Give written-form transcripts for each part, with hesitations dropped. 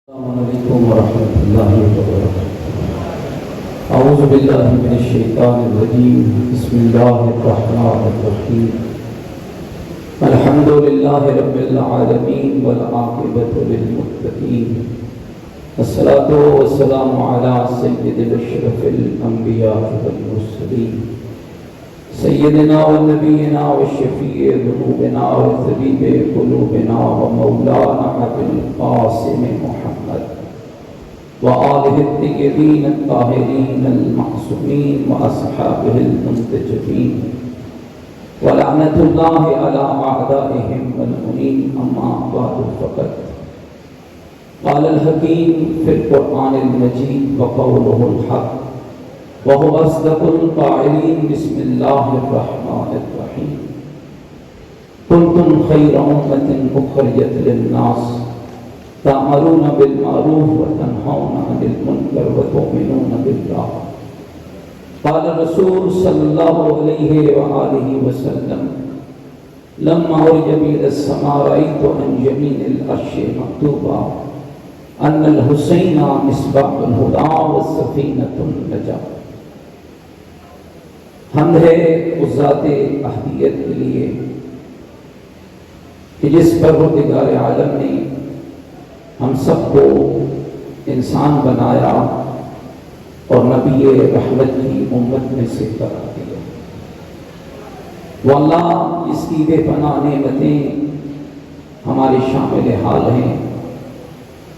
السلام علیکم ورحمۃ اللہ وبرکاتہ۔ اعوذ باللہ من الشیطان الرجیم، بسم اللہ الرحمن الرحیم۔ الحمد للہ رب العالمین والعاقبۃ للمتقین، والصلاۃ والسلام علی سید اشرف الانبیاء والمرسلین، سیدنا و نبینا و شفیع ذنوبنا و طبیب قلوبنا و مولانا ابی القاسم محمد و آلہ الطیبین الطاہرین المعصومین و اصحابہ المنتجبین ولعنۃ اللہ علی اعدائہم ملعونین، اما بعد فقط قال الحکیم فی القرآن المجید وقولہ الحق وهو أصدق القائلين، بسم الله الرحمن الرحيم۔ كنتم خير أمة أخرجت للناس تأمرون بالمعروف وتنهون عن المنكر وتؤمنون بالله۔ قال الرسول صلى الله عليه وآله وسلم: لما عرج بي إلى السماء رأيت عن يمين العرش مكتوبا أن الحسين مصباح الهدى والسفينة النجاة۔ حمد ہے اس ذات احدیت کے لیے کہ جس پروردگار عالم نے ہم سب کو انسان بنایا اور نبی رحمت کی امت میں سے قرار دیا۔ وہ اللہ جس کی بے پناہ نعمتیں ہمارے شامل حال ہیں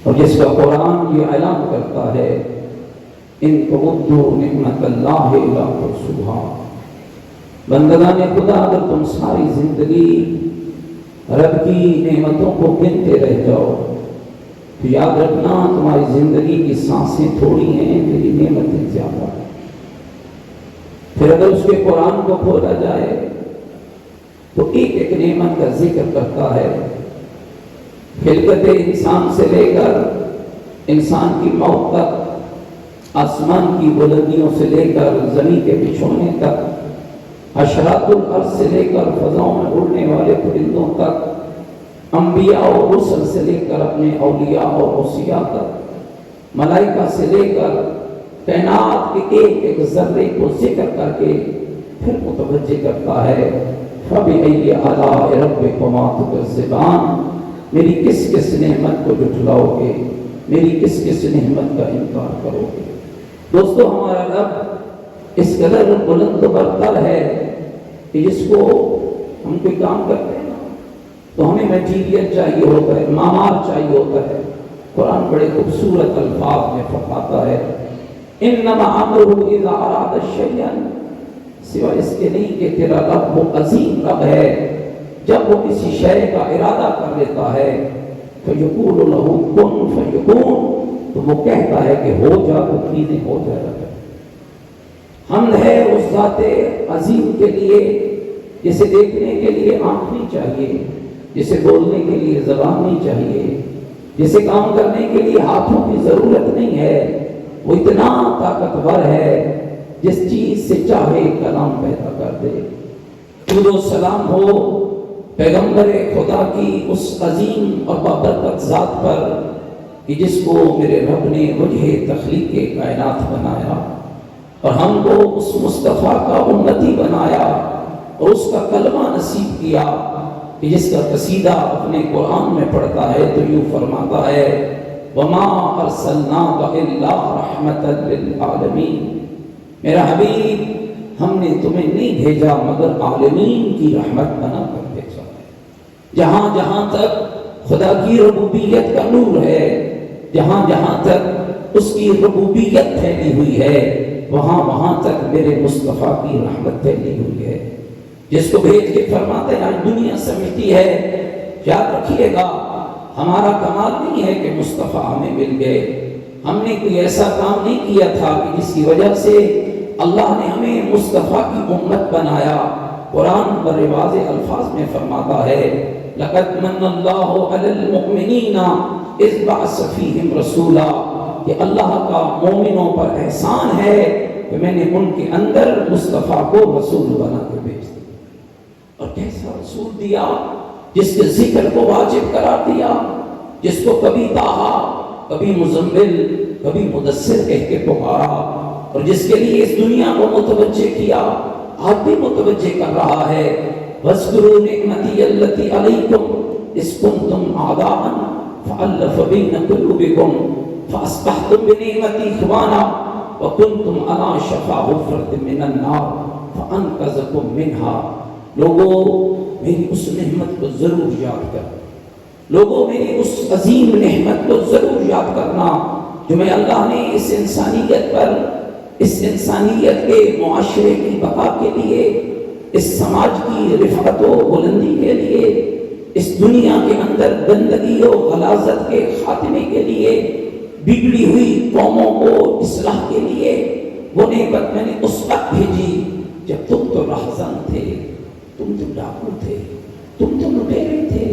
اور جس کا قرآن یہ اعلان کرتا ہے: ان تعدوا نعمت اللہ لا تحصوها۔ بندگان خدا، اگر تم ساری زندگی رب کی نعمتوں کو گنتے رہ جاؤ تو یاد رکھنا تمہاری زندگی کی سانسیں تھوڑی ہیں، میری نعمتیں زیادہ ہیں۔ پھر اگر اس کے قرآن کو کھولا جائے تو ایک ایک نعمت کا ذکر کرتا ہے، خلقت انسان سے لے کر انسان کی موت تک، آسمان کی بلندیوں سے لے کر زمین کے بچھونے تک، حشرات الارض سے لے کر فضاؤں میں اڑنے والے پرندوں تک، انبیاء اور رسل سے لے کر اپنے اولیاء اور اوصیاء تک، ملائکہ سے لے کر کائنات کے ایک ایک ذرے کو ذکر کر کے پھر متوجہ کرتا ہے: فَبِأَيِّ آلَاءِ رَبِّكُمَا تُكَذِّبَانِ۔ میری کس کس نعمت کو جھٹلاؤ گے، میری کس کس نعمت کا انکار کرو گے۔ دوستو، ہمارا رب اس قدر بلند و برتر ہے کہ جس کو ہم کوئی کام کرتے ہیں تو ہمیں میٹیریل چاہیے ہوتا ہے، معمار چاہیے ہوتا ہے۔ قرآن بڑے خوبصورت الفاظ میں فرماتا ہے: انما امرہ اذا اراد شیئا، سوائے اس کے نہیں کہ تیرا رب وہ عظیم رب ہے، جب وہ کسی شے کا ارادہ کر لیتا ہے فیقول لہ کن فیکون، تو وہ کہتا ہے کہ ہو جا، تو چیزیں ہو جایا کریں۔ حمد ہے اس ذات عظیم کے لیے جسے دیکھنے کے لیے آنکھ نہیں چاہیے، جسے بولنے کے لیے زبان نہیں چاہیے، جسے کام کرنے کے لیے ہاتھوں کی ضرورت نہیں ہے۔ وہ اتنا طاقتور ہے جس چیز سے چاہے کلام پیدا کر دے۔ درود و سلام ہو پیغمبر خدا کی اس عظیم اور بابرکت ذات پر کہ جس کو میرے رب نے وجہ تخلیق کائنات بنایا اور ہم کو اس مصطفیٰ کا امتی بنایا اور اس کا کلمہ نصیب کیا کہ جس کا قصیدہ اپنے قرآن میں پڑھتا ہے تو یوں فرماتا ہے: وَمَا أَرْسَلْنَاكَ إِلَّا رَحْمَةً لِلْعَالَمِينَ۔ میرا حبیب، ہم نے تمہیں نہیں بھیجا مگر عالمین کی رحمت بنا کر بھیجا ہے۔ جہاں جہاں تک خدا کی ربوبیت کا نور ہے، جہاں جہاں تک اس کی ربوبیت پھیلی ہوئی ہے، وہاں وہاں تک میرے مصطفیٰ کی رحمت پھیلی ہوئی ہے۔ جس کو بھیج کے فرماتے ہیں آج دنیا سمجھتی ہے، یاد رکھیے گا ہمارا کمال نہیں ہے کہ مصطفیٰ ہمیں مل گئے، ہم نے کوئی ایسا کام نہیں کیا تھا کہ جس کی وجہ سے اللہ نے ہمیں مصطفیٰ کی امت بنایا۔ قرآن پر واضح الفاظ میں فرماتا ہے: لَقَدْ مَنَّ اللَّهُ عَلَى الْمُؤْمِنِينَ إِذْ بَعَثَ فِيهِمْ رَسُولًا، کہ اللہ کا مومنوں پر احسان ہے کہ میں نے ان کے اندر مصطفیٰ کو رسول بنا کے بھیج دیا۔ اور کیسا رسول دیا جس کے ذکر کو واجب قرار دیا، جس کو کبھی داہا کبھی مزمل کبھی مدثر کہہ کے پکارا، اور جس کے لیے اس دنیا کو متوجہ کیا آج بھی متوجہ کر رہا ہے۔ وَاذْكُرُوا نِعْمَتِيَ الَّتِي عَلَيْكُمْ إِذْ كُنْتُمْ أَعْدَاءً فَأَلَّفَ بَيْنَ قُلُوبِكُمْ فَأَصْبَحْتُمْ بِنِعْمَتِهِ إِخْوَانًا وَكُنْتُمْ عَلَىٰ شَفَا حُفْرَةٍ مِّنَ النَّارِ فَأَنقَذَكُم مِّنْهَا۔ لوگوں میری اس نعمت کو ضرور یاد کرنا، لوگوں میری اس عظیم نعمت کو ضرور یاد کرنا جو میں اللہ نے اس انسانیت پر، اس انسانیت کے معاشرے کی بقا کے لیے، اس سماج کی رفعت و بلندی کے لیے، اس دنیا کے اندر گندگی و غلاظت کے خاتمے کے لیے، بگڑی ہوئی قوموں کو اصلاح کے لیے وہ نعمت میں نے اس وقت بھیجی جب تم تو رہزن تھے، تم تو ڈاکو تھے، تم تو لٹیرے تھے،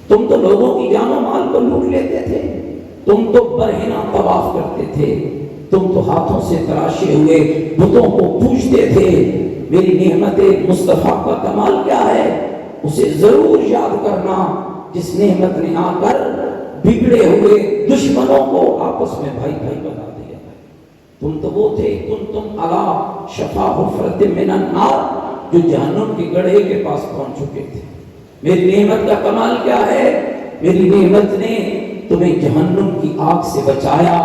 تم تو لوگوں کی جان و مال کو لوٹ لیتے تھے، تم تو برہنہ طواف کرتے تھے، تم تو ہاتھوں سے تراشے ہوئے بتوں کو پوجتے تھے۔ میری نعمت مصطفیٰ کا کمال کیا ہے؟ اسے ضرور یاد کرنا جس نعمت نے آ کر بگڑے ہوئے دشمنوں کو آپس میں بھائی بھائی بنا دیا۔ تم تو وہ تھے کنتم علی شفا حفرۃ من النار، جو جہنم کے گڑھے کے پاس پہنچ چکے تھے۔ میری نعمت کا کمال کیا ہے؟ میری نعمت نے تمہیں جہنم کی آگ سے بچایا،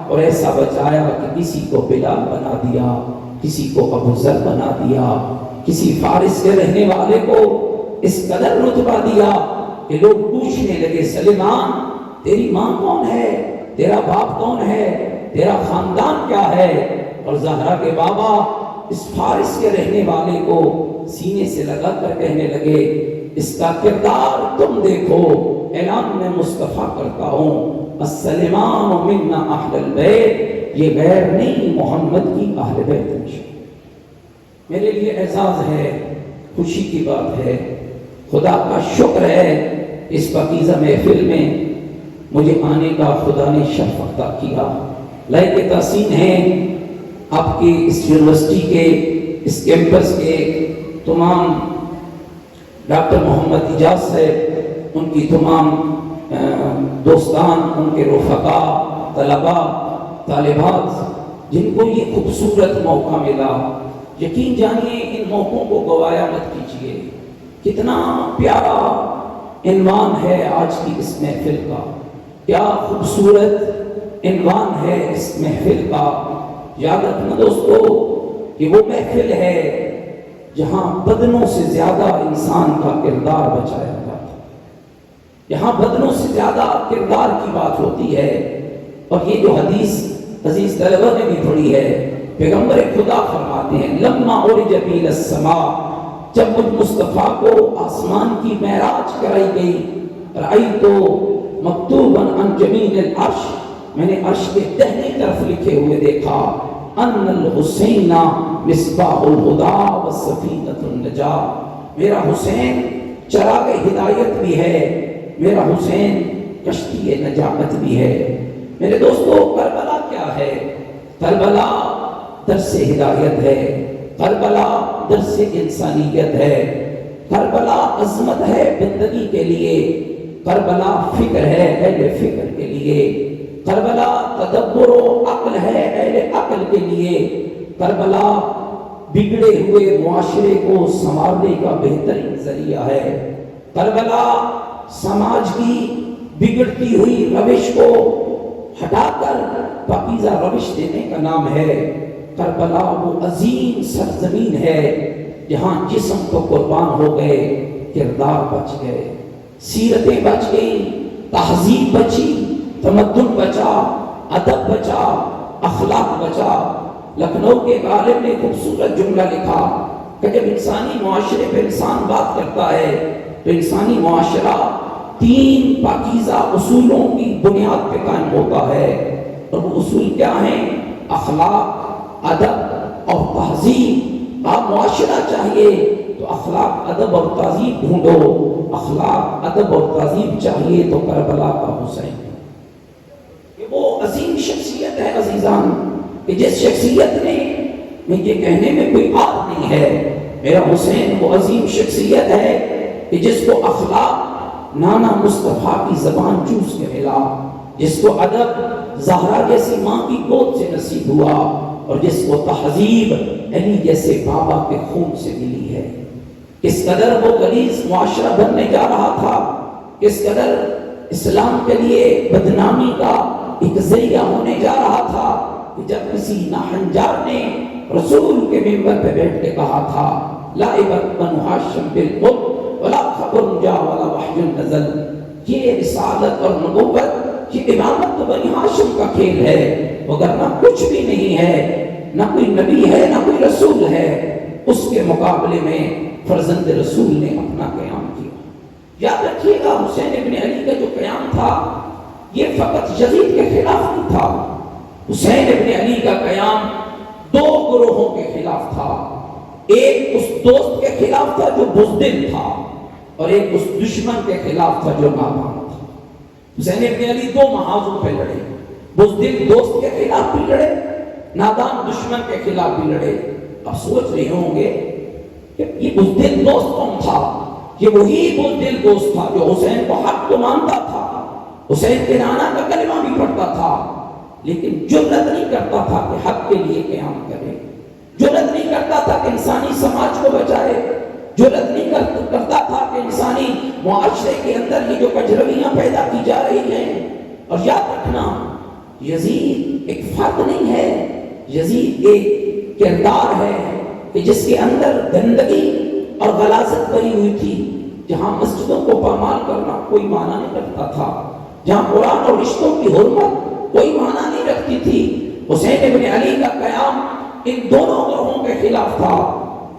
اور ایسا بچایا کہ کسی کو بلال بنا دیا، کسی کو ابو ذر بنا دیا، کسی فارس کے رہنے والے کو اس قدر رتبہ دیا کہ لوگ پوچھنے لگے سلیمان تیری ماں کون ہے، تیرا باپ کون ہے، تیرا خاندان کیا ہے؟ اور زہرا کے بابا اس فارس کے رہنے والے کو سینے سے لگا کر کہنے لگے اس کا کردار تم دیکھو، اعلان میں مصطفیٰ کرتا ہوں السلمان منا اہل البیت، یہ غیر نہیں محمد کی اہل بیت میں۔ میرے لیے اعزاز ہے، خوشی کی بات ہے، خدا کا شکر ہے اس پاکیزہ محفل میں مجھے آنے کا خدا نے شرف عطا کیا۔ لائق تحسین ہے آپ کی اس یونیورسٹی کے، اس کیمپس کے تمام ڈاکٹر محمد اجاز صاحب، ان کی تمام دوستان، ان کے رفقا، طلباء، طالبات جن کو یہ خوبصورت موقع ملا۔ یقین جانیے ان موقعوں کو گوایا مت کیجیے۔ کتنا پیارا عنوان ہے آج کی اس محفل کا، کیا خوبصورت عنوان ہے اس محفل کا۔ یاد رکھنا دوستو کہ وہ محفل ہے جہاں بدنوں سے زیادہ انسان کا کردار بچایا جاتا ہے، یہاں بدنوں سے زیادہ کردار کی بات ہوتی ہے۔ اور یہ جو حدیث عزیز طلبہ نے بھی پڑھی ہے، پیغمبر خدا فرماتے ہیں لما عرج بی السماء، جب مجھ مصطفیٰ کو آسمان کی معراج کرائی گئی، رأیت مکتوبا عن جمیل العرش، میں نے عرش کے دہنی طرف لکھے ہوئے دیکھا ان الحسین مصباح الہدی وسفینۃ النجاۃ، میرا حسین چراغ ہدایت بھی ہے، میرا حسین کشتی نجات بھی ہے۔ میرے دوستو کربلا کیا ہے؟ کربلا درس ہدایت ہے، کربلا درس انسانیت ہے، کربلا عظمت ہے بندگی کے لیے، کربلا فکر ہے اہل فکر کے لیے، کربلا تدبر و عقل ہے اہل عقل کے لیے، کربلا بگڑے ہوئے معاشرے کو سنوارنے کا بہترین ذریعہ ہے، کربلا سماج کی بگڑتی ہوئی روش کو ہٹا کر پاکیزہ روش دینے کا نام ہے، کربلا وہ عظیم سرزمین ہے جہاں جسم تو قربان ہو گئے، کردار بچ گئے، سیرتیں بچ گئی، تہذیب بچی، تمدن بچا، ادب بچا، اخلاق بچا۔ لکھنؤ کے غالب نے خوبصورت جملہ لکھا کہ جب انسانی معاشرے پہ انسان بات کرتا ہے تو انسانی معاشرہ تین پاکیزہ اصولوں کی بنیاد پہ قائم ہوتا ہے، اور وہ اصول کیا ہیں؟ اخلاق، ادب اور تہذیب۔ آپ معاشرہ چاہیے تو اخلاق، ادب اور تہذیب ڈھونڈو، اخلاق، ادب اور تہذیب چاہیے تو کربلا کا حسین۔ کہ وہ عظیم شخصیت ہے عزیزان، کہ جس شخصیت نے، میں یہ کہنے میں کوئی بات نہیں ہے، میرا حسین وہ عظیم شخصیت ہے کہ جس کو اخلاق نانا مصطفیٰ کی زبان چوس کے ملا، جس کو ادب زہرا جیسی ماں کی گود سے نصیب ہوا اور جس کو تہذیب علی جیسے بابا کے خون سے ملی ہے، کس قدر وہ غلیظ معاشرہ بننے جا رہا تھا، کس قدر اسلام کے لیے بدنامی کا ایک ذریعہ ہونے جا رہا تھا کہ جب کسی ناہنجار نے رسول کے منبر پہ بیٹھ کے کہا تھا لائبت بنو ہاشم بالقرب ولا خبر جا ولا وحی نزل، یہ رسالت اور نبوت، یہ امامت تو بنی ہاشم کا کھیل ہے، وگرنہ کچھ بھی نہیں ہے، نہ کوئی نبی ہے نہ کوئی رسول ہے، اس کے مقابلے میں فرزند رسول نے اپنا قیام کیا۔ یاد رکھیے گا حسین ابن علی کا جو قیام تھا یہ فقط یزید کے خلاف نہیں تھا، حسین ابن علی کا قیام دو گروہوں کے خلاف تھا، ایک اس دوست کے خلاف تھا جو بزدل تھا اور ایک اس دشمن کے خلاف تھا جو نادان تھا۔ حسین ابن علی دو محاذوں پہ لڑے، بزدل دوست کے خلاف بھی لڑے، نادان دشمن کے خلاف بھی لڑے۔ اب سوچ رہے ہوں گے کہ یہ بزدل دوست کون تھا؟ یہ وہی بزدل دوست تھا جو حسین کو حق تو مانتا تھا، حسین کے نانا کا کلمہ بھی پڑھتا تھا، لیکن جرأت نہیں کرتا تھا کہ حق کے لیے قیام کرے، جرأت نہیں کرتا تھا کہ انسانی سماج کو بچائے، جرأت نہیں کرتا تھا کہ انسانی معاشرے کے اندر یہ جو کجرویاں پیدا کی جا رہی ہیں۔ اور یاد رکھنا یزید ایک فرد نہیں ہے، یزید ایک کردار ہے کہ جس کے اندر گندگی اور غلاظت بھری ہوئی تھی، جہاں مسجدوں کو پامال کرنا کوئی معنی نہیں رکھتا تھا، جہاں قرآن اور رشتوں کی حرمت کوئی معنی نہیں رکھتی تھی۔ حسین ابن علی کا قیام ان دونوں گروہوں کے خلاف تھا،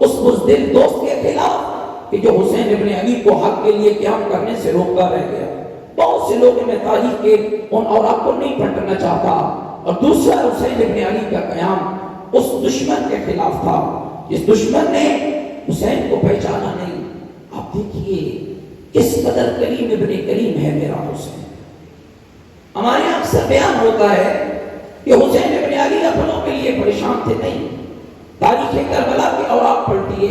اس بزدل دوست کے خلاف کہ جو حسین ابن علی کو حق کے لیے قیام کرنے سے روکتا رہ گیا۔ بہت سے لوگ میں تاریخ کے ان اوراق کو نہیں پلٹنا چاہتا۔ اور دوسرا حسین ابن علی کا قیام اس دشمن کے خلاف تھا جس دشمن نے حسین کو پہچانا نہیں۔ آپ دیکھیے کس قدر کریم ابن کریم ہے میرا حسین۔ ہمارے یہاں اکثر بیان ہوتا ہے کہ حسین ابن علی اپنوں کے لیے پریشان تھے، نہیں، تاریخ کربلا کے اوراق پلٹیے،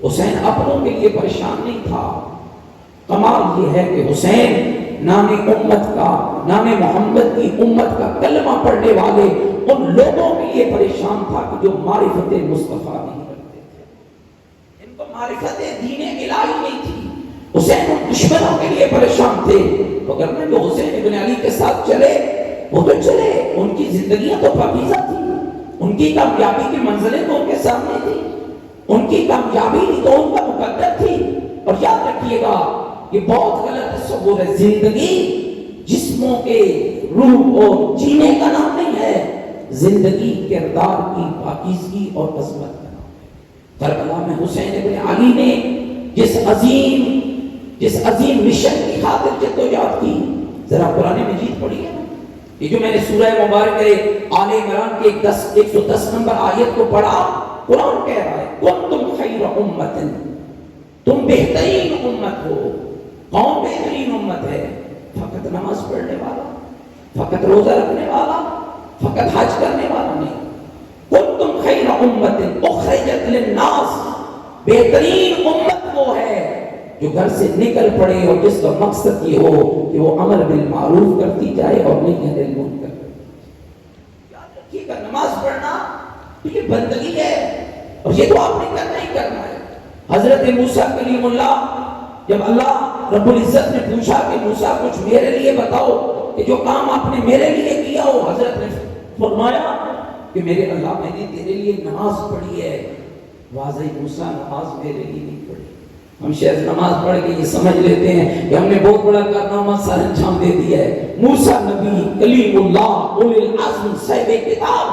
حسین اپنوں کے لیے پریشان نہیں تھا۔ کمال یہ ہے کہ حسین نام امت کا، نام محمد کی امت کا کلمہ پڑھنے والے ان لوگوں کے لیے پریشان تھا کہ جو معرفت مصطفیٰ نہیں کرتے تھے، ان کو معرفت دین الہی نہیں تھی۔ حسین ان دشمنوں کے لیے پریشان تھے، وگرنہ جو حسین ابن علی کے ساتھ چلے وہ تو چلے، ان کی زندگیاں تو پاکیزہ تھی، ان کی کامیابی کی منزلیں تو ان کے سامنے تھی، ان کی کامیابی ہی تو ان کا مقدر تھی۔ اور یاد رکھیے گا یہ بہت غلط تصور ہے، زندگی جسموں کے روح اور جینے کا نام نہیں ہے، زندگی کردار کی پاکیزگی اور عظمت کا نام ہے۔ کربلا میں حسین ابن علی نے جس عظیم مشن کی خاطر جدوجہد کی، ذرا قرآن مجید پڑھی ہے، یہ جو میں نے سورہ مبارک آل عمران کے 110 نمبر آیت کو پڑھا، قرآن کہہ رہا ہے کنتم خیر امت، تم بہترین امت ہو۔ کون بہترین امت ہے؟ فقط نماز پڑھنے والا، فقط روزہ رکھنے والا، فقط حج کرنے والا نہیں۔ کنتم خیر امت اخرجت للناس، بہترین امت وہ ہے جو گھر سے نکل پڑے اور جس کا مقصد یہ ہو کہ وہ امر بالمعروف کرتی جائے اور نہیں ہے المنکر کرتی جائے۔ یاد رکھیے گا نماز پڑھنا یہ بندگی ہے اور یہ تو آپ نے کرنا ہی کرنا ہے۔ حضرت موسیٰ کلیم اللہ، جب اللہ رب العزت نے پوچھا کہ موسیٰ کچھ میرے لیے بتاؤ کہ جو کام آپ نے میرے لیے کیا ہو، حضرت نے فرمایا کہ میرے اللہ میں نے تیرے لیے نماز پڑھی ہے۔ واضح موسیٰ نماز میرے لیے نہیں پڑھی۔ ہم شاید نماز پڑھ کے یہ سمجھ لیتے ہیں کہ ہم نے بہت بڑا کارنامہ سر انجام دے دیا ہے۔ موسیٰ نبی کلیم اللہ اولی العزم صاحب کتاب،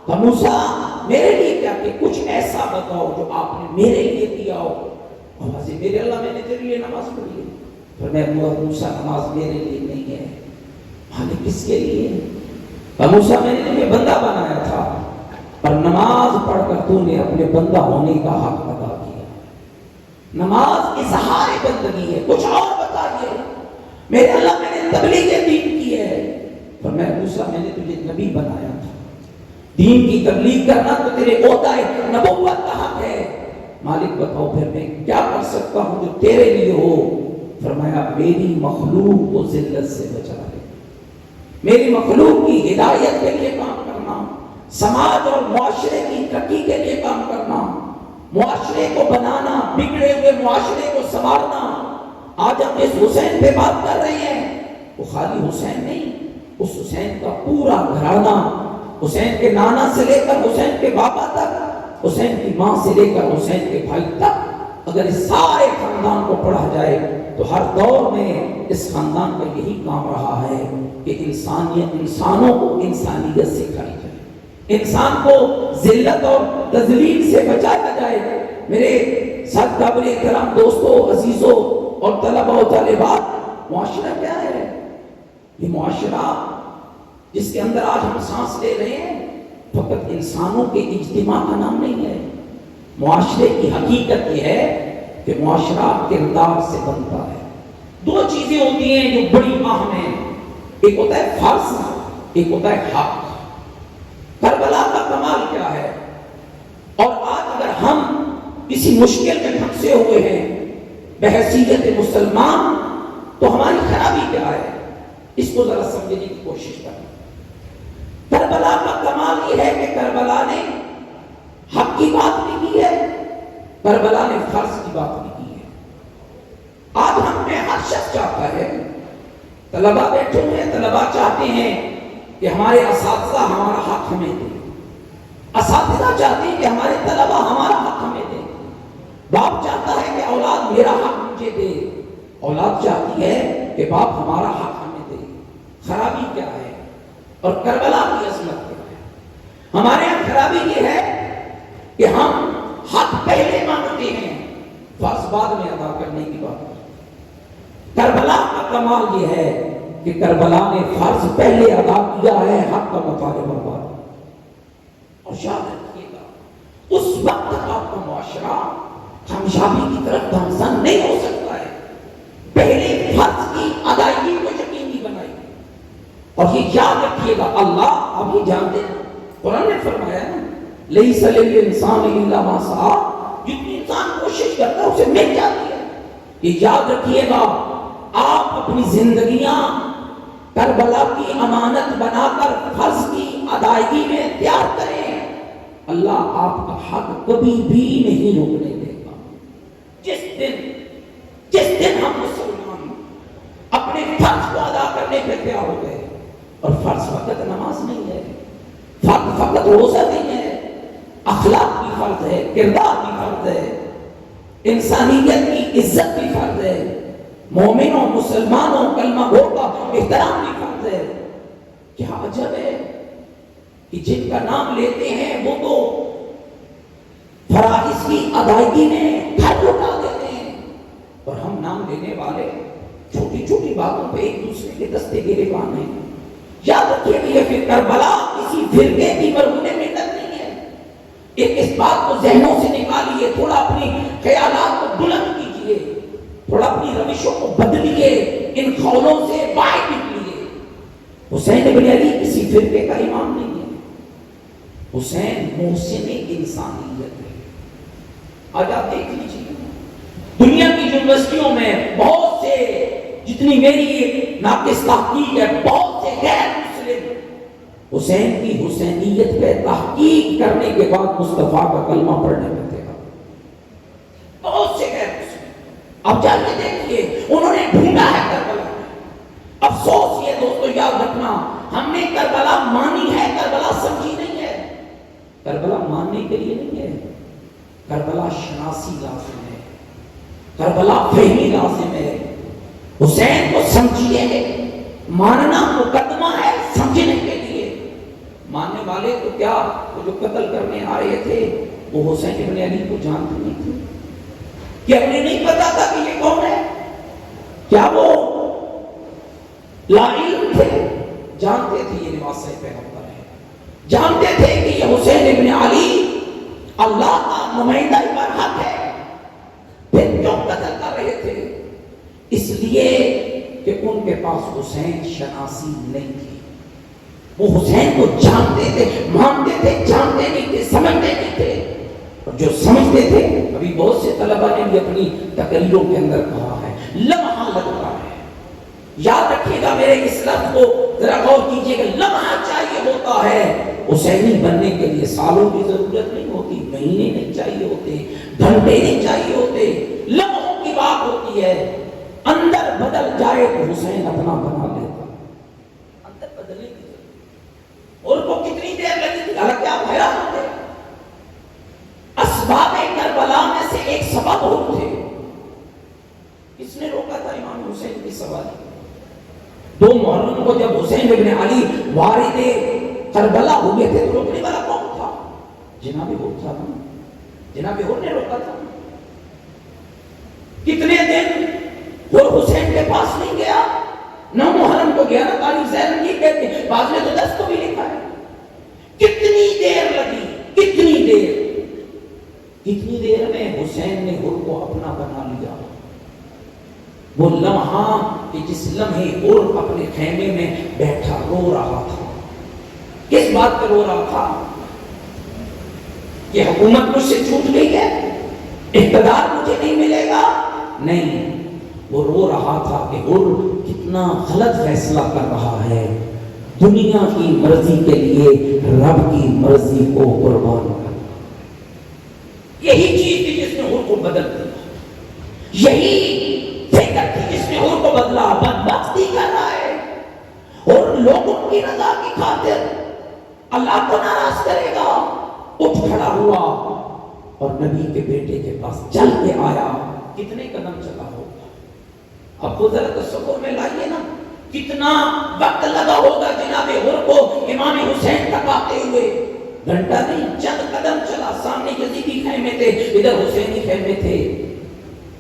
تو موسیٰ میرے لیے کیا کہ کچھ ایسا بتاؤ جو آپ نے میرے لیے کیا ہو۔ اور میرے اللہ میں نے تیرے لیے نماز پڑھی ہے۔ فرمایا موسیٰ نماز میرے لیے نہیں ہے، مالک کس کے لیے ہے؟ موسیٰ میں نے تمہیں بندہ بنایا تھا اور نماز پڑھ کر تو نے اپنے بندہ ہونے کا حق ادا کیا۔ نماز اظہار بندگی ہے، کچھ اور بتائیے۔ میرے اللہ میں نے تبلیغ دین کی ہے۔ فرمایا موسیٰ میں نے تجھے نبی بنایا تھا، دین کی تبلیغ کرنا تو تیرے عہدہ نبوت کا حق ہے۔ مالک بتاؤ پھر میں کیا کر سکتا ہوں جو تیرے لیے ہو؟ فرمایا میری مخلوق کو ذلت سے بچا لے، میری مخلوق کی ہدایت کے لیے کام کرنا، سماج اور معاشرے کی ترقی کے لیے کام کرنا، معاشرے کو بنانا، بگڑے ہوئے معاشرے کو سنوارنا۔ آج ہم اس حسین پہ بات کر رہے ہیں، وہ خالی حسین نہیں، اس حسین کا پورا گھرانہ، حسین کے نانا سے لے کر حسین کے بابا تک، حسین کی ماں سے لے کر حسین کے بھائی تک، اگر اس سارے خاندان کو پڑھا جائے تو ہر دور میں اس خاندان کا یہی کام رہا ہے کہ انسانوں کو انسانیت سکھائی جائے، انسان کو ذلت اور تذلیل سے بچایا جائے۔ میرے ساتھ قابل احترام دوستوں، عزیزوں اور طلباء و طالبات، معاشرہ کیا ہے؟ یہ معاشرہ جس کے اندر آج ہم سانس لے رہے ہیں فقط انسانوں کے اجتماع کا نام نہیں ہے۔ معاشرے کی حقیقت یہ ہے کہ معاشرہ کردار سے بنتا ہے۔ دو چیزیں ہوتی ہیں جو بڑی اہم ہیں، ایک ہوتا ہے فرض، ایک ہوتا ہے حق۔ کربلا کا کمال کیا ہے؟ اور آج اگر ہم کسی مشکل میں پھنسے ہوئے ہیں بحیثیت مسلمان تو ہماری خرابی کیا ہے؟ اس کو ذرا سمجھنے کی کوشش کریں۔ کربلا کا کمال یہ ہے کہ کربلا نے حق کی بات بھی کی ہے، کربلا نے فرض کی بات بھی کی ہے۔ آج ہم میں ہر شخص چاہتا ہے، طلباء بیٹھے ہوئے طلباء چاہتے ہیں کہ ہمارے اساتذہ ہمارا حق ہمیں دیں، اساتذہ چاہتے ہیں کہ ہمارے طلباء ہمارا حق ہمیں دیں، باپ چاہتا ہے کہ اولاد میرا حق مجھے دے، اولاد چاہتی ہے کہ باپ ہمارا حق ہمیں دے۔ خرابی کیا ہے اور کربلا کی عظمت کیا ہے؟ ہمارے یہاں خرابی یہ ہے کہ ہم حق پہلے مانگتے ہیں، فرض بعد میں ادا کرنے کی بات کرتے ہیں۔ کربلا کا کمال یہ ہے کہ کربلا نے فرض پہلے ادا کیا ہے، حق کا مطالبہ بعد۔ اور یاد رکھیے گا اس وقت آپ کا معاشرہ کامیابی کی طرف گامزن نہیں ہو سکتا ہے، پہلے فرض کی ادائیگی کو یقینی بنائیے۔ اور یہ یاد رکھیے گا، اللہ آپ یہ جانتے ہیں، قرآن نے فرمایا نا لیس للانسان الا ما سعی، جتنی انسان کوشش کرتا ہے اسے مل جاتی ہے۔ یہ یاد رکھیے گا، آپ اپنی زندگیاں کربلا کی امانت بنا کر فرض کی ادائیگی میں تیار کریں، اللہ آپ کا حق کبھی بھی نہیں روکنے دے گا۔ جس دن ہم مسلمان اپنے فرض کو ادا کرنے پہ تیار ہو گئے، اور فرض فقط نماز نہیں ہے، فرض فقط روزہ نہیں ہے، اخلاق بھی فرض ہے، کردار بھی فرض ہے، انسانیت کی عزت بھی فرض ہے، مومنوں مسلمانوں کلمہ گو کا احترام بھی فرض ہے۔ کیا عجب ہے کہ جن کا نام لیتے ہیں وہ تو فرائض کی ادائیگی میں گھر لٹا دیتے ہیں، اور ہم نام لینے والے چھوٹی چھوٹی باتوں پہ ایک دوسرے کے دستے گریبان ہیں۔ یاد رکھیے کہ یہ پھر کربلا کسی فرقے کی مرہون ملت نہیں ہے۔ ایک اس بات کو ذہنوں سے نکالیے، تھوڑا اپنی خیالات کو بلند کیجیے، تھوڑا اپنی روشوں کو بدلیے، ان قولوں سے باہر نکلیے۔ حسین ابن علی کسی فرقے کا امام نہیں ہے، حسین محسن انسانیت ہے۔ آج آپ دیکھ لیجیے دنیا کی یونیورسٹیوں میں بہت سے، جتنی میری ناقص تحقیق ہے، بہت سے غیر مسلم حسین کی حسینیت پہ تحقیق کرنے کے بعد مصطفیٰ کا کلمہ پڑھنے لگتے ہیں، بہت سے غیر مسلم۔ اب جا کے دیکھیے انہوں نے ڈھونڈا ہے کربلا میں۔ افسوس یہ دوستو یاد رکھنا، ہم نے کربلا مانی ہے، کربلا سمجھی نہیں ہے۔ کربلا ماننے کے لیے نہیں ہے، کربلا شناسی لازم ہے، کربلا فہمی لازم ہے۔ حسین کو سمجھیے، ماننا مقدمہ ہے سمجھنے کے لیے۔ ماننے والے تو کیا، وہ جو قتل کرنے آ رہے تھے وہ حسین ابن علی کو جانتے نہیں تھے؟ کیا انہیں نہیں پتا تھا کہ یہ کون ہے؟ کیا وہ لا علم تھے؟ جانتے تھے یہ نواز پیغمبر ہے، جانتے تھے کہ یہ حسین ابن علی اللہ کا نمائندہ برحق ہے، پھر کیوں قتل کر رہے تھے؟ اس لیے کہ ان کے پاس حسین شناسی نہیں تھی۔ وہ حسین کو جانتے تھے، مانتے تھے، جانتے نہیں تھے، سمجھتے نہیں تھے۔ اور جو سمجھتے تھے، ابھی بہت سے طلبہ نے بھی اپنی تقریروں کے اندر کہا ہے، لمحہ لگتا ہے یاد رکھیے گا میرے اس لفظ کو ذرا غور کیجیے کہ لمحہ چاہیے ہوتا ہے، حسینی بننے کے لیے سالوں کی ضرورت نہیں ہوتی، مہینے نہیں چاہیے ہوتے، گھنٹے نہیں چاہیے ہوتے، لمحوں کی بات ہوتی ہے۔ اندر بدل جائے تو حسین اپنا بنا لیتا، اندر بدلنے کی ضرورت۔ اور کو کتنی دیر لگی تھی، حالانکہ آپ حیران ہوتے، اسباب کربلا میں سے ایک سبب ہوتے، کس نے روکا تھا امام حسین کی سواری؟ 2 محرم کو جب حسین ابن علی وارد کربلا ہوئے تھے تو روکنے والا کون تھا؟ جناب حر تھا، جناب حر نے روکا تھا۔ کتنے دن حر حسین کے پاس نہیں گیا؟ 9 محرم کو گیا نا، تاریخ ذہن نہیں کہتے، بعض نے تو 10 کو بھی لکھا ہے۔ کتنی دیر لگی، کتنی دیر میں حسین نے حر کو اپنا بنا لیا۔ وہ لمحہ کہ جس لمحے حر اپنے خیمے میں بیٹھا رو رہا تھا، کس بات پہ رو رہا تھا؟ کہ حکومت مجھ سے چھوٹ گئی ہے، اقتدار مجھے نہیں ملے گا؟ نہیں، وہ رو رہا تھا کہ حر کتنا غلط فیصلہ کر رہا ہے، دنیا کی مرضی کے لیے رب کی مرضی کو قربان کر۔ یہی چیز تھی جس نے حر کو بدل دیا، یہی فکر تھی جس نے حر کو بدلا۔ بدبختی کر رہا ہے اور لوگوں کی رضا کی خاطر اللہ کو ناراض کرے گا، اٹھ کھڑا ہوا اور نبی کے بیٹے کے پاس چل کے آیا۔ کتنے قدم چلا ہوگا؟ اب خود ذرا تصور میں لائیے نا، کتنا وقت لگا ہوگا جناب حر کو امام حسین تک آتے ہوئے۔ گھنٹہ نہیں، چند قدم چلا، سامنے یزیدی خیمے تھے، ادھر حسینی خیمے تھے۔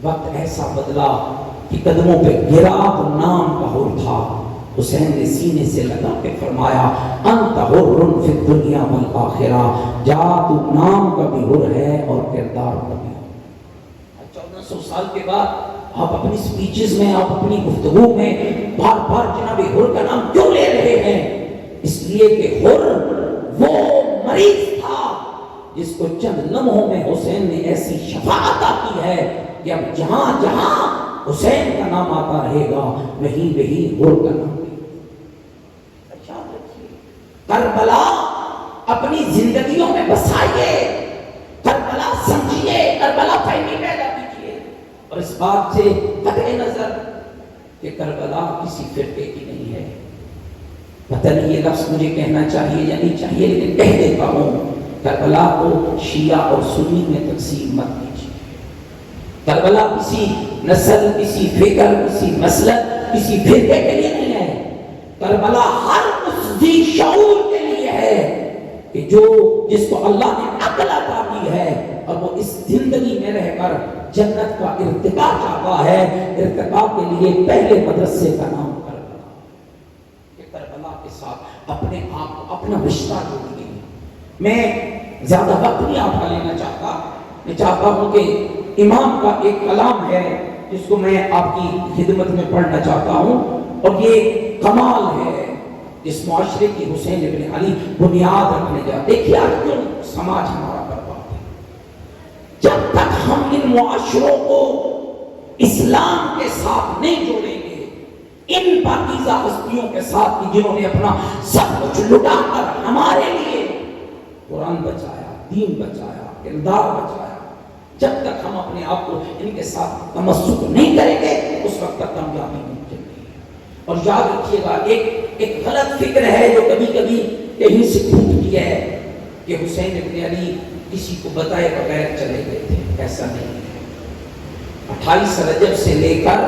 وقت ایسا بدلا کہ قدموں پہ گرا تو نام کا حر تھا۔ حسین نے سینے سے لگا کے فرمایا، انت حر فی الدنیا والآخرہ، جا تو نام کا بھی حر ہے اور کردار کا بھی۔ 1400 سال کے بعد آپ اپنی سپیچز میں، آپ اپنی گفتگو میں بار بار جناب حر کا نام کیوں لے رہے ہیں؟ اس لیے کہ حر وہ مریض تھا جس کو چند لمحوں میں حسین نے ایسی شفا عطا کی ہے کہ اب جہاں جہاں حسین کا نام آتا رہے گا وہیں وہیں حر کا نام۔ کربلا اپنی زندگیوں میں بسائیے، کربلا سمجھیے، کربلا فہمی پیدا کیجیے، اور اس بات سے قطع نظر کہ کربلا کسی فرقے کی نہیں ہے۔ پتہ نہیں یہ لفظ مجھے کہنا چاہیے یا نہیں چاہیے، لیکن کہہ دیتا ہوں، کربلا کو شیعہ اور سنی میں تقسیم مت کیجیے۔ کربلا کسی نسل، کسی فکر، کسی مسلک، کسی فرقے کے لیے نہیں ہے۔ کربلا ہر اس ذی شعور کے لیے ہے کہ جو جس کو اللہ نے عقل عطا کی ہے اور وہ اس زندگی میں رہ کر جنت کا ارتقا چاہتا ہے۔ ارتقا کے لیے پہلے مدرسے کا نام کربلا، کہ کربلا کے ساتھ اپنے آپ کو اپنا رشتہ جوڑیے۔ میں زیادہ وقت نہیں آپ کا لینا چاہتا، میں چاہتا ہوں کہ امام کا ایک کلام ہے جس کو میں آپ کی خدمت میں پڑھنا چاہتا ہوں، اور یہ کمال ہے جس معاشرے کی حسین ابن علی بنیاد رکھنے جاتے۔ دیکھیے آج کیوں سماج ہمارا برباد ہے؟ جب تک ہم ان معاشروں کو اسلام کے ساتھ نہیں جوڑیں گے، ان پاکیزہ ہستیوں کے ساتھ جنہوں نے اپنا سب کچھ لٹا کر ہمارے لیے قرآن بچایا، دین بچایا، کردار بچایا، جب تک ہم اپنے آپ کو ان کے ساتھ تمسک نہیں کریں گے اس وقت تک کامیابی ممکن نہیں ہے۔ اور یاد رکھیے گا، ایک غلط فکر ہے جو کبھی کبھی کہیں سے پھوٹتی ہے کہ حسین ابن علی کسی کو بتائے بغیر چلے گئے تھے۔ ایسا نہیں ہے۔ 28 رجب سے لے کر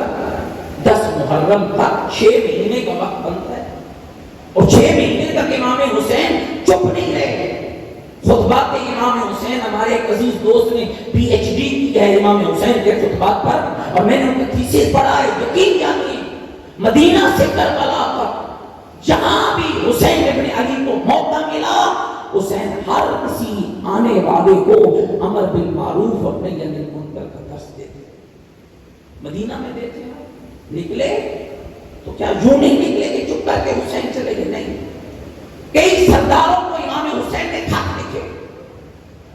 10 محرم تک 6 مہینے کا وقت بنتا ہے، اور 6 مہینے تک امام حسین چپ نہیں رہے۔ خطبات امام حسین، ہمارے ایک عزیز دوست نے پی ایچ ڈی کی ہے امام حسین کے خطبات پر، اور میں نے ان کا تھیسس پڑھا ہے۔ یقین جانیے مدینہ سے کربلا تک جہاں بھی حسین ابن علی کو موقع ملا، حسین ہر کسی آنے والے کو امر بالمعروف اور نہی عن المنکر کا درس دیتے۔ مدینہ میں دیتے ہیں، نکلے تو کیا یوں نہیں نکلے کہ چپ کر کے حسین چلے گئے، نہیں۔ کئی سرداروں کو امام حسین نے خط لکھے،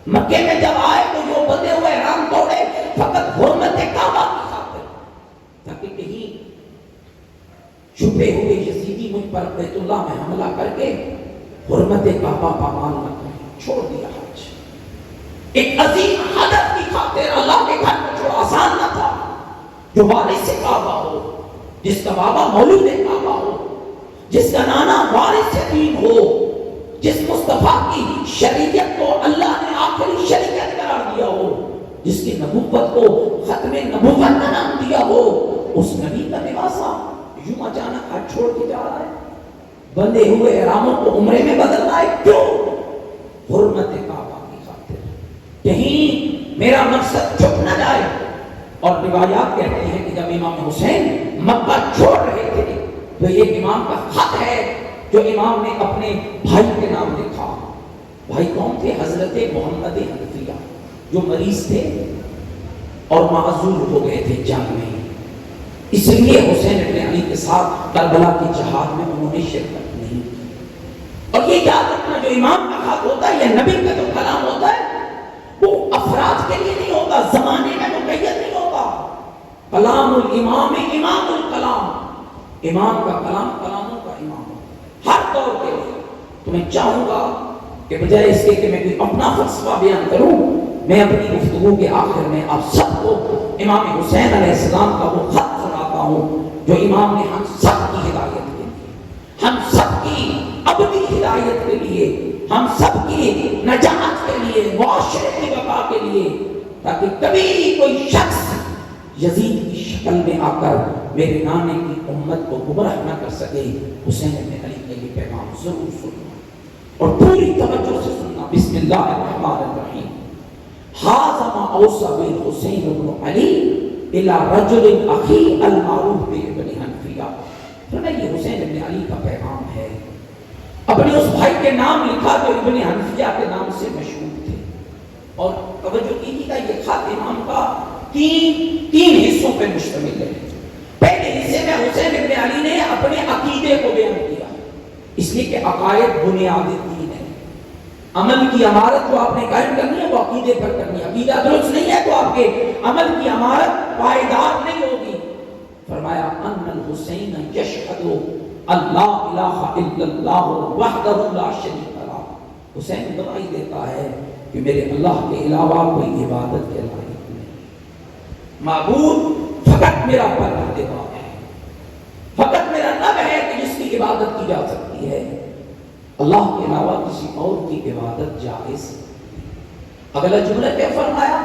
مکے میں جب آئے تو جو بدے ہوئے رام توڑے فقط حرمت کعبہ کی خاطر، تاکہ کہیں چھپے ہوئے یزیدی مجھ پر بیت اللہ میں حملہ کر کے حرمت کعبہ پامال نہ کریں، چھوڑ دیا حج۔ ایک عظیم ہدف کی خاطر اللہ کے گھر کو چھوڑا، آسان نہ تھا۔ جو وارث کعبہ ہو، جس کا بابا مولود کعبہ ہو، جس کا نانا وارث دین ہو، جس مصطفیٰ کی شریعت کو اللہ نے آخری شریعت قرار دیا ہو، جس کی نبوت کو ختم نبوت کا نام دیا ہو، اس نبی کا لباسا یوں اچانک حج چھوڑ کے جا رہا ہے، بندے ہوئے احراموں کو عمرے میں بدل رہا ہے، کیوں؟ حرمت کعبہ کی خاطر، کہیں میرا مقصد چھپ نہ جائے۔ اور روایات کہتی ہیں کہ جب امام حسین مکہ چھوڑ رہے تھے تو یہ امام کا خط ہے جو امام نے اپنے بھائی کے نام لکھا۔ بھائی کون تھے؟ حضرت محمد حنفیہ، جو مریض تھے اور معذور ہو گئے تھے جنگ میں، اس لیے حسین ابن علی کے ساتھ کربلا کی جہاد میں انہوں نے شرکت نہیں کی۔ اور یہ یاد رکھنا، جو امام کا خط ہوتا ہے یا نبی کا جو کلام ہوتا ہے، وہ افراد کے لیے نہیں ہوتا، زمانے میں مقید نہیں ہوتا۔ کلام الامام امام الکلام، امام کا کلام کلاموں کا امام، ہر دور کے لیے۔ تو میں چاہوں گا کہ بجائے اس کے کہ میں کوئی اپنا فلسفہ بیان کروں، میں اپنی گفتگو کے آخر میں آپ سب کو امام حسین علیہ السلام کا وہ خط سناتا ہوں جو امام نے ہم سب کی ہدایت کے لیے، ہم سب کی ابدی ہدایت کے لیے، ہم سب کی نجات کے لیے، معاشرے کی بقا کے لیے، تاکہ کبھی کوئی شخص یزید کی شکل میں آ کر میرے نانے کی امت کو گمراہ نہ کر سکے۔ حسین ابن علی کا یہ پیغام ضرور سننا اور پوری توجہ سے سننا۔ بسم اللہ الرحمن الرحیم۔ ھذا ما اوصى بالحسین ابن علی الی رجل اخی المعروف بابن حنفیہ۔ فرمایا یہ حسین ابن علی کا پیغام ہے، اپنے اس بھائی کے نام لکھا جو ابن حنفیہ کے نام سے مشہور تھے۔ اور توجہ کیجیے، یہ خط امام کا تین حصوں پہ مشتمل ہے۔ پہلے حصے میں حسین ابن علی نے اپنے عقیدے کو بیان کیا، اس لیے کہ عقائد بنیاد دین ہے۔ عمل کی عمارت جو آپ نے قائم کرنی ہے وہ عقیدے پر کرنی ہے، عقیدہ درست نہیں ہے تو آپ کے عمل کی عمارت پائیدار نہیں ہوگی۔ فرمایا ان الحسین یشہد اللہ الہ الا اللہ وحدہ لا شریک لہ۔ حسین گواہی دیتا ہے کہ میرے اللہ کے علاوہ کوئی عبادت کے لائق نہیں، معبود فقط میرا پروردگار ہے، فقط میرا رب ہے کہ جس کی عبادت کی جا سکتی ہے، اللہ کے علاوہ کسی اور کی عبادت جائز نہیں۔ اگلا جملہ کیا فرمایا؟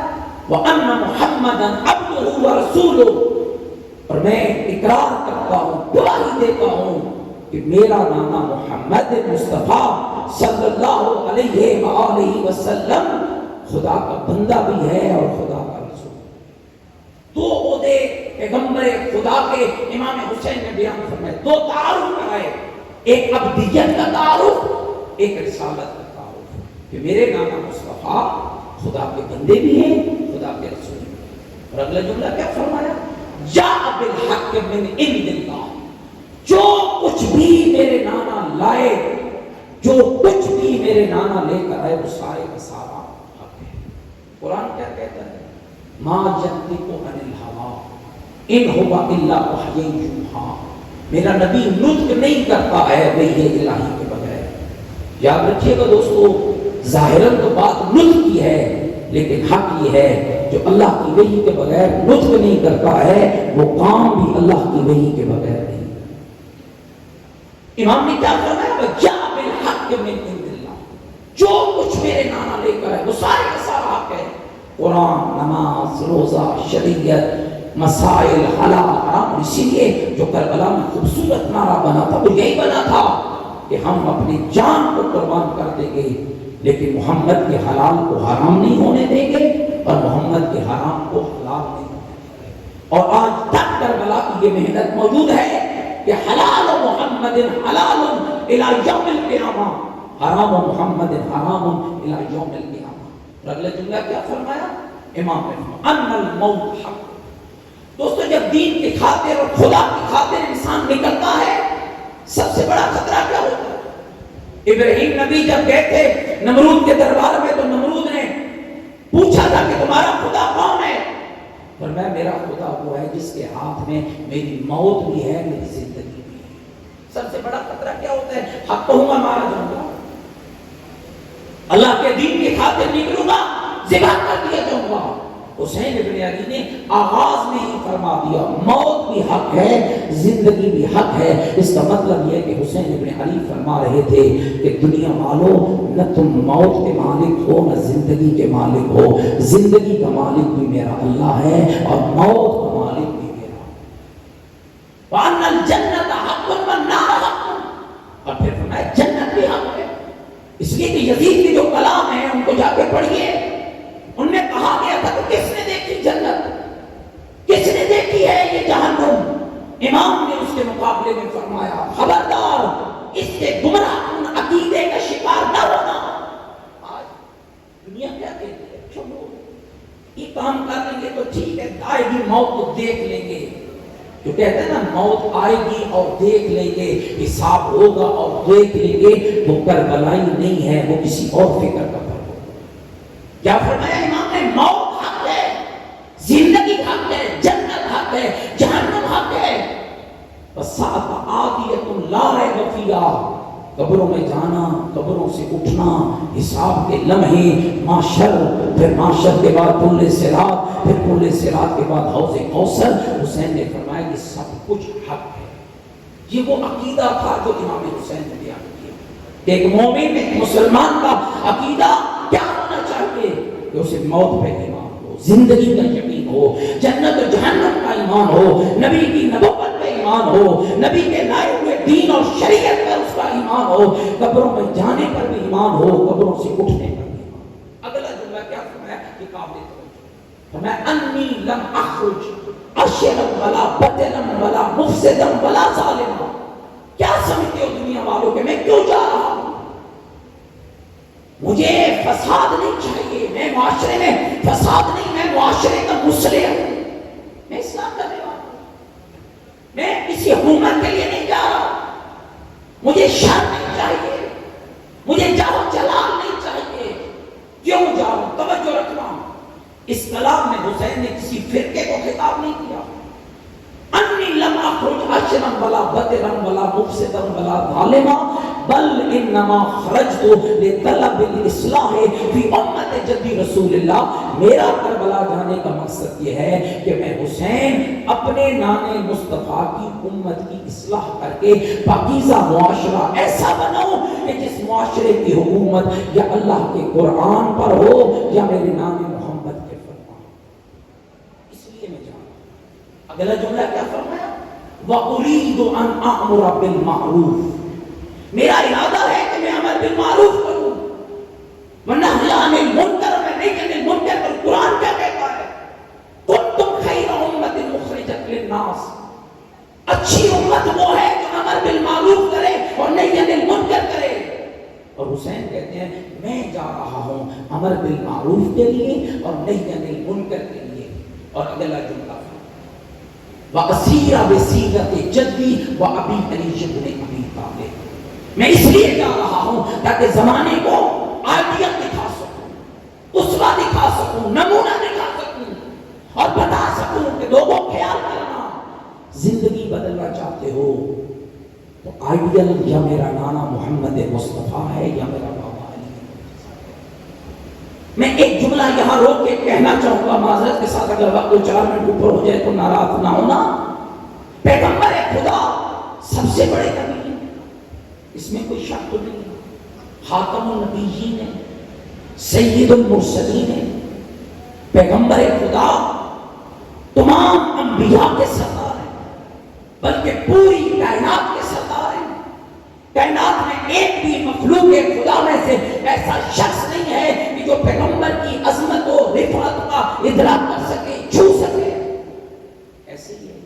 وَأَنَّ مُحَمَّدًا عَبْدُهُ وَرَسُولُهُ، اور میں اقرار کرتا ہوں، گواہی دیتا ہوں کہ میرا نانا محمد مصطفیٰ صلی اللہ علیہ وآلہ وسلم خدا کا بندہ بھی ہے اور خدا کا رسول۔ دو عہدے پیغمبر خدا کے امام حسین نے بیان فرمائے، دو تعارف کرائے، ایک عبدیت کا تعارف، ایک رسالت کا تعارف، کہ میرے نانا مصطفیٰ خدا کے بندے بھی ہیں، خدا کے رسول بھی ہیں۔ اور اگلا جملہ کیا فرمایا؟ جاء بالحق من عند اللہ، جو کچھ بھی میرے نانا لائے، جو کچھ بھی میرے نانا لے کر آئے، وہ سارے کا سارا حق ہے۔ قرآن کیا کہتا ہے؟ ما ينطق عن الهوى ان هو الا وحی یوحی، میرا نبی نطق نہیں کرتا ہے وحی الہی کے بغیر۔ یاد رکھیے گا دوستو، ظاہراً تو بات نطق کی ہے، لیکن حق یہ ہے جو اللہ کی وحی کے بغیر نطق نہیں کرتا ہے وہ کام بھی اللہ کی وحی کے بغیر نہیں۔ امام نے کیا فرمایا؟ وَجَاءَ بِالْحَقِّ مِنْ عِنْدِ اللَّهِ، جو کچھ میرے نانا لے کر ہے وہ سارے کا سارا حق ہے۔ قرآن، نماز، روزہ، شریعت، مسائل، حلال حرام۔ اسی لیے جو کربلا میں خوبصورت نعرہ بنا تھا وہ یہی بنا تھا کہ ہم اپنی جان کو قربان کر دیں گے لیکن محمد کے حلال کو حرام نہیں ہونے دیں گے اور محمد کے حرام کو حلال نہیں ہونے دیں گے۔ اور آج تک کربلا کی یہ محنت موجود ہے کہ حلال محمد حلال الی یوم القیامہ، حرام محمد حرام الی یوم القیامہ۔ اور اگلا جملہ کیا فرمایا امام نے؟ ان الموت حق۔ دوستو، جب دین کی خاطر اور خدا کی خاطر انسان نکلتا ہے، سب سے بڑا خطرہ کیا ہوتا ہے؟ ابراہیم نبی جب گئے تھے نمرود کے دربار میں تو نمرود نے پوچھا تھا کہ تمہارا خدا کون ہے؟ فرمایا میرا خدا وہ ہے جس کے ہاتھ میں میری موت بھی ہے، میری زندگی بھی ہے۔ سب سے بڑا خطرہ کیا ہوتا ہے؟ حق کہوں گا مارا جاؤں گا، اللہ کے دین کی خاطر نکلوں گا ذبح کر دیا جاؤں گا۔ حسین ابن علی نے آغاز میں ہی فرما دیا موت بھی حق ہے زندگی بھی حق ہے۔ اس کا مطلب یہ کہ حسین ابن علی فرما رہے تھے کہ دنیا والوں نہ تم موت کے مالک ہو نہ زندگی کے مالک ہو، زندگی کا مالک بھی میرا اللہ ہے اور موت کا مالک بھی میرا۔ وَأَنَّ الْجَنَّةَ حَقٌّ وَالنَّارُ حَقٌّ، اور پھر فرمایا جنت بھی حق ہے۔ اس لیے کہ یزید کی جو کلام ہے ان کو جا کے پڑھیے، ان میں کہا گیا تھا کہ کس نے دیکھی جنت، کس نے دیکھی ہے یہ جہنم؟ امام نے اس کے مقابلے میں فرمایا خبردار اس کے گمراہ کن عقیدے کا شکار نہ ہونا۔ آج دنیا کیا کہتی ہے؟ چھوڑو یہ کام کر لیں گے تو ٹھیک ہے، آئے گی موت کو دیکھ لیں گے، جو کہتے ہیں نا موت آئے گی اور دیکھ لیں گے، حساب ہوگا اور دیکھ لیں گے، وہ کربلائی نہیں ہے، وہ کسی اور فکر کا فرق ہوگا۔ کیا فرمایا امام نے؟ موت حق ہے، زندگی حق ہے، جنت حق ہے، جہنم حق ہے۔ وَسَاعَةٌ آتِيَةٌ لَا رَيْبَ فِيهَا، قبروں میں جانا، قبروں سے اٹھنا، حساب کے لمحے، معاشر، پھر معاشر کے بعد پل صراط، پھر پل صراط کے بعد حوض کوثر۔ حسین نے فرمایا یہ سب کچھ حق ہے۔ یہ وہ عقیدہ تھا جو امام حسین نے بیان کیا کہ ایک مومن، ایک مسلمان کا عقیدہ کیا ہونا چاہیے کہ اسے موت پہ ایمان ہو، زندگی کا یقین ہو، جنت و جہنم کا ایمان ہو، نبی کی نبوت پہ ایمان ہو، نبی کے لائے ہوئے دین اور شریعت پر اس کا ایمان ہو، قبروں میں جانے پر بھی ایمان ہو، قبروں سے اٹھنے پر بھی ایمان۔ اگلا جملہ کیا فرمایا؟ یہ قابل توجہ فرمایا انی لم اخرج اشرا ولا بدلا ولا مفسدا ولا ظالما۔ کیا سمجھتے ہو دنیا والوں کہ میں کیوں جا رہا ہوں؟ مجھے فساد نہیں چاہیے، میں معاشرے میں فساد نہیں، میں معاشرے کا مصلح ہوں، میں اسلام کرنے والا ہوں، میں کسی حکومت کے لیے نہیں جا رہا، مجھے شر نہیں چاہیے، مجھے جاؤ جلال نہیں چاہیے۔ کیوں جا رہا ہوں؟ توجہ رکھنا، اس کلام میں حسین نے کسی فرقے کو خطاب نہیں کیا۔ انی لم اخرج اشرا ولا بدرا ولا مفسدا ولا ظالما بل انما خرجت لطلب الاصلاح فی امت جدی رسول اللہ۔ میرا کربلا جانے کا مقصد یہ ہے کہ میں حسین اپنے نان مصطفیٰ کی امت کی اصلاح کر کے پاکیزہ معاشرہ ایسا بناؤں کہ جس معاشرے کی حکومت یا اللہ کے قرآن پر ہو یا میرے نان محمد کے فرمان۔ اس لیے میں جانا۔ اگلا جملہ کیا فرمایا؟ وَأُرِيدُ أَنْ أَعْمُرَ بِالْمَعْرُوفِ، میرا ارادہ ہے کہ میں امر بالمعروف کروں، وَنَهْيَ عَنِ الْمُنْکَرِ، میں نہیں عن المنکر پر۔ قرآن کیا کہتا ہے؟ كُنْتُمْ خَيْرَ أُمَّةٍ أُخْرِجَتْ لِلنَّاسِ، اچھی امت وہ ہے جو امر بالمعروف کرے اور نہیں عن المنکر کرے۔ اور حسین کہتے ہیں میں جا رہا ہوں امر بالمعروف کے لیے اور نہیں عن المنکر کے لیے۔ اور اگلا جملہ وَأَسِيرَ بِسِيرَةِ جَدِّي وَأَبِي عَلِيِّ بْنِ أَبِي طالب، میں اس لیے جا رہا ہوں تاکہ زمانے کو آئیڈیل دکھا سکوں، اسوہ دکھا سکوں، نمونہ دکھا سکوں اور بتا سکوں کہ لوگوں خیال کرنا زندگی بدلنا چاہتے ہو تو آئیڈیل یا میرا نانا محمد مصطفیٰ ہے یا میرا بابا علی۔ میں ایک جملہ یہاں روک کے کہنا چاہوں گا معذرت کے ساتھ، اگر وقت 4 منٹ اوپر ہو جائے تو ناراض نہ ہونا۔ پیغمبر خدا سب سے بڑے نبی ہیں، اس میں کوئی شک تو نہیں، خاتم النبیین ہے، سید المرسلین ہے، پیغمبر خدا تمام انبیاء کے سردار ہیں، بلکہ پوری کائنات کے سردار ہیں۔ کائنات میں ایک بھی مخلوق خدا میں سے ایسا شخص نہیں ہے کہ جو پیغمبر کی عظمت و رفعت کا ادراک کر سکے، چھو سکے۔ ایسے ہی ہے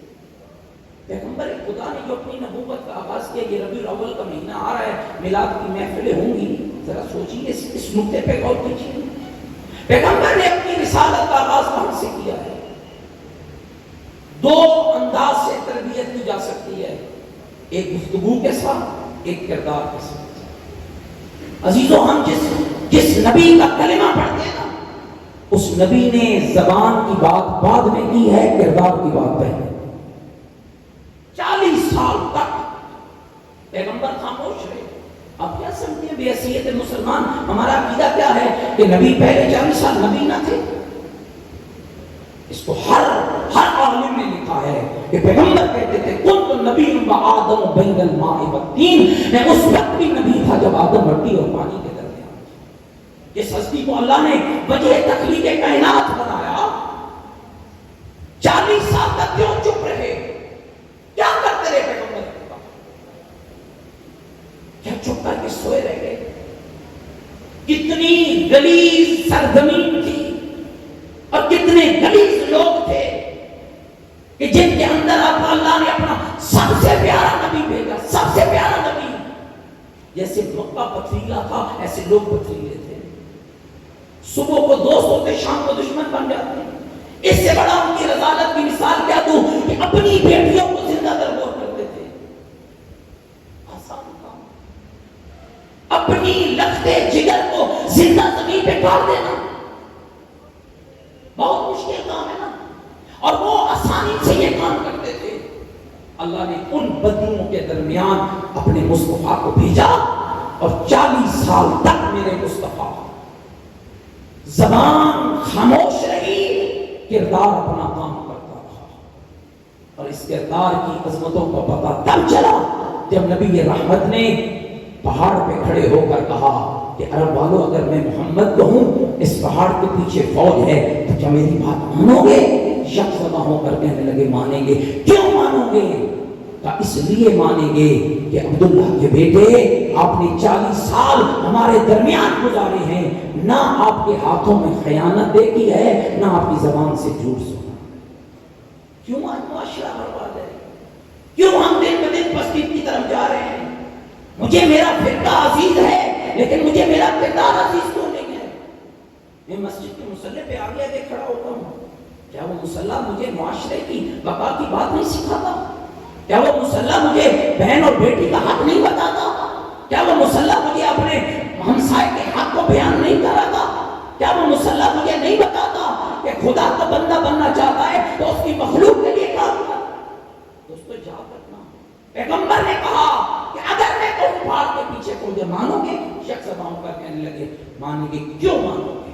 پیغمبر خدا نے جو اپنی نبوت کا آغاز کیا، یہ ربیع الاول کا مہینہ آ رہا ہے، میلاد کی محفلیں ہوں گی، ذرا سوچیے اس نقطے پہ غور کیجیے۔ پیغمبر نے اپنی رسالت کا آغاز کہاں سے کیا ہے؟ 2 انداز سے تربیت کی جا سکتی ہے، ایک گفتگو کے ساتھ، ایک کردار کے ساتھ۔ عزیزو، ہم جس نبی کا کلمہ پڑھتے ہیں نا، اس نبی نے زبان کی بات بعد میں کی ہے، کردار کی بات پہلے۔ 40 سال تک آپ کیا سمجھتے ہیں بے حیثیت مسلمان ہمارا عقیدہ کیا ہے کہ نبی پہلے 40 سال نبی نہ تھے؟ اس کو ہر عالم نے لکھا ہے کہ پیغمبر کہتے تھے کنت نبی و آدم بین الماء والطین، میں اس وقت بھی نبی تھا جب آدم مٹی اور پانی کے درمیان تھا۔ جس ہستی کو اللہ نے وجہ تخلیق کائنات بنایا، 40 سال تک کیوں چپ رہے؟ کیا کرتے رہے پیغمبر کے بعد؟ کیا چپ کر کے سوئے رہ گئے؟ کتنی غلیظ سرزمین تھی اور کتنے غلیظ لوگ تھے کہ جن کے اندر اللہ نے اپنا سب سے پیارا نبی بھیجا، سب سے پیارا نبی۔ جیسے مکہ پتھریلا تھا ایسے لوگ پتھریلے تھے، صبح کو دوست ہوتے شام کو دشمن بن جاتے۔ اس سے بڑا ان کی رضالت کی مثال کیا دوں کہ اپنی بیٹیوں کو زندہ درگور کرتے تھے۔ آسان کام، اپنی لختے جگر کو زندہ زمین پہ ڈال دینا بہت مشکل کام ہے نا، اور وہ آسانی سے یہ کام کرتے تھے۔ اللہ نے ان بدلوں کے درمیان اپنے مصطفیٰ کو بھیجا اور 40 سال تک میرے مصطفیٰ زبان خاموش رہی، کردار اپنا کام کرتا رہا، اور اس کردار کی عظمتوں کا پتہ تب چلا جب نبی رحمت نے پہاڑ پہ کھڑے ہو کر کہا کہ عرب والوں اگر میں محمد کہوں اس پہاڑ کے پیچھے فوج ہے تو کیا میری بات مانو گے؟ یکزبا ہو کر کہنے لگے مانیں گے۔ کیوں مانو گے؟ اس لیے مانیں گے کہ عبداللہ کے بیٹے آپ نے 40 سال ہمارے درمیان گزارے ہیں، نہ آپ کے ہاتھوں میں خیانت دیکھی ہے نہ آپ کی زبان سے جھوٹ سنا۔ کیوں آج معاشرہ برباد ہے؟ کیوں ہم دن بہ دن پستی کی طرف جا رہے ہیں؟ مجھے میرا فرقہ عزیز ہے لیکن مجھے میرا کردار عزیز کیوں نہیں ہے؟ میں مسجد کے مصلی پہ آگے آگے کھڑا ہوتا ہوں، کیا وہ مصلی مجھے معاشرے کی بقا کی بات نہیں سکھاتا؟ کیا وہ مصلی مجھے بہن اور بیٹی کا حق نہیں بتاتا؟ کیا وہ مصلی مجھے اپنے ہمسائے کے حق کو بیان نہیں کراتا؟ کیا وہ مصلی مجھے نہیں بتاتا کہ خدا کا بندہ بننا چاہتا ہے تو اس کی مخلوق کے لیے کام کر؟ دوستو یاد رکھنا، پیغمبر نے کہا کہ اگر میں کہوں پہاڑ کے پیچھے کو جو مانو گے، شخص ہو کر کہنے لگے مانیں گے۔ کیوں مانو گے؟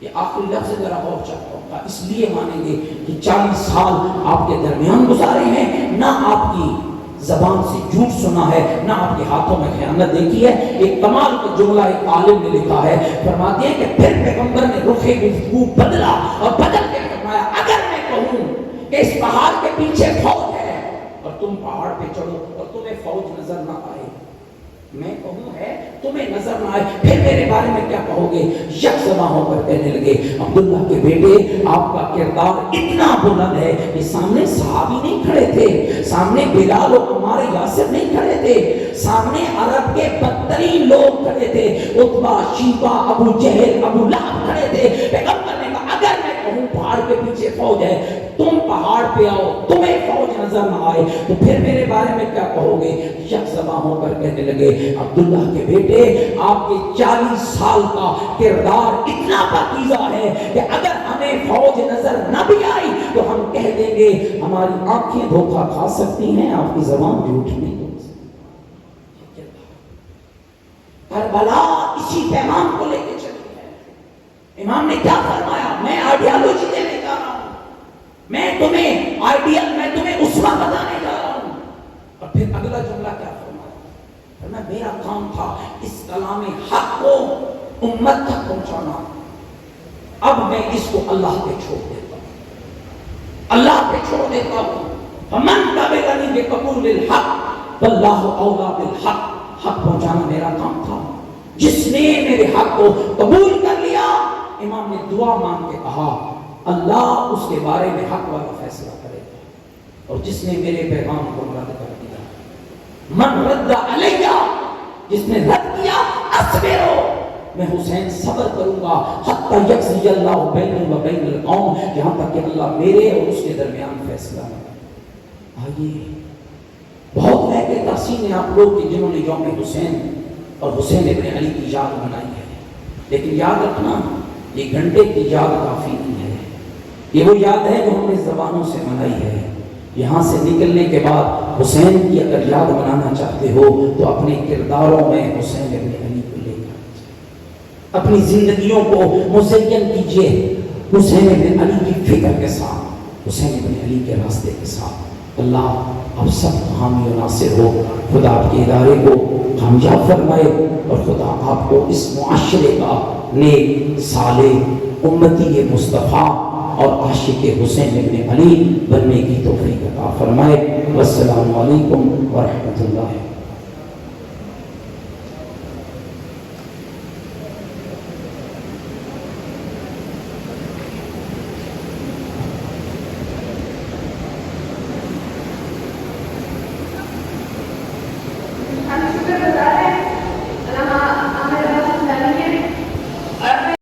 یہ آخری لفظ ذرا اور چکا ہوگا، اس لیے مانیں گے کہ 40 سال آپ کے درمیان گزارے ہیں، نہ آپ کی زبان سے جھوٹ سنا ہے نہ آپ کے ہاتھوں میں خیانت دیکھی ہے۔ ایک کمال کا جملہ ایک عالم نے لکھا ہے، فرماتے ہیں کہ پھر پیغمبر نے رخ گفتگو بدلا اور بدل کے فرمایا اگر میں کہوں کہ اس پہاڑ کے پیچھے فوج ہے اور تم پہاڑ پہ چڑھو اور تمہیں فوج نظر نہ آئے، میں کہوں ہے تمہیں نظر نہ آئے، پھر میرے بارے میں کیا کہو گے؟ یکزبا ہو کر کہنے لگے عبداللہ کے بیٹے آپ کا کردار اتنا بلند ہے کہ سامنے صحابی نہیں کھڑے تھے، سامنے بلال و عمار یاسر نہیں کھڑے تھے، سامنے عرب کے بدترین لوگ کھڑے تھے، عتبہ، شیبہ، ابو جہل، ابو لہب کھڑے تھے۔ پیغمبر نے کہا اگر میں کہوں پہاڑ کے پیچھے فوج ہے، تم پہاڑ پہ آؤ، تمہیں فوج نظر نہ آئے، تو پھر میرے بارے میں کیا کہو گے؟ یکزبا ہو کر کہنے لگے عبداللہ کے بیٹے آپ کے 40 سال کا کردار اتنا پاکیزہ ہے کہ اگر ہمیں فوج نظر نہ بھی آئی تو ہم کہہ دیں گے ہماری آنکھیں دھوکہ کھا سکتی ہیں، آپ کی زبان جھوٹ نہیں بول سکتی۔ کربلا اسی پیغام کو لے کے چلی ہے۔ امام نے کیا فرمایا؟ میں آئیڈیالوجی دینے جا رہا ہوں، میں تمہیں آئیڈیل، میں تمہیں اسوہ بتانے جا رہا ہوں۔ اور پھر اگلا جملہ کیا فرمایا؟ میرا کام تھا اس کلام حق کو امت تک پہنچانا، اب میں اس کو اللہ پہ چھوڑ دیتا ہوں، اللہ پہ چھوڑ دیتا ہوں۔ فمن تبعني بقبول الحق واللہ اولی بالحق، حق پہنچانا میرا کام تھا۔ جس نے میرے حق کو قبول کر لیا، امام نے دعا مانگ کے کہا اللہ اس کے بارے میں حق والا فیصلہ کرے گا، اور جس نے میرے پیغام کو رد کر دیا، من رد علیہ، جس نے رد کیا، اصبرو، میں حسین صبر کروں گا، حتی یقضی اللہ بینی و بین القوم، جہاں تک کہ اللہ میرے اور اس کے درمیان فیصلہ ہے۔ آئیے بہت ہے کہ تحسین آپ لوگ کہ جنہوں نے یوم حسین اور حسین ابن علی کی یاد منائی ہے، لیکن یاد رکھنا یہ گھنٹے کی یاد کافی نہیں ہے، یہ وہ یاد ہے جو ہم نے زبانوں سے منائی ہے۔ یہاں سے نکلنے کے بعد حسین کی اگر یاد منانا چاہتے ہو تو اپنے کرداروں میں حسین ابن علی کو لے کر اپنی زندگیوں کو مزین کیجیے حسین ابن علی کی فکر کے ساتھ، حسین ابن علی کے راستے کے ساتھ۔ اللہ آپ سب حامی و ناصر ہو، خدا آپ کے ادارے کو کامیاب فرمائے، اور خدا آپ کو اس معاشرے کا نیک صالح امتی مصطفیٰ اور عاشق حسین ابن علی بننے کی توفیق عطا فرمائے۔ والسلام علیکم ورحمۃ اللہ۔ ہم شکر گزار ہیں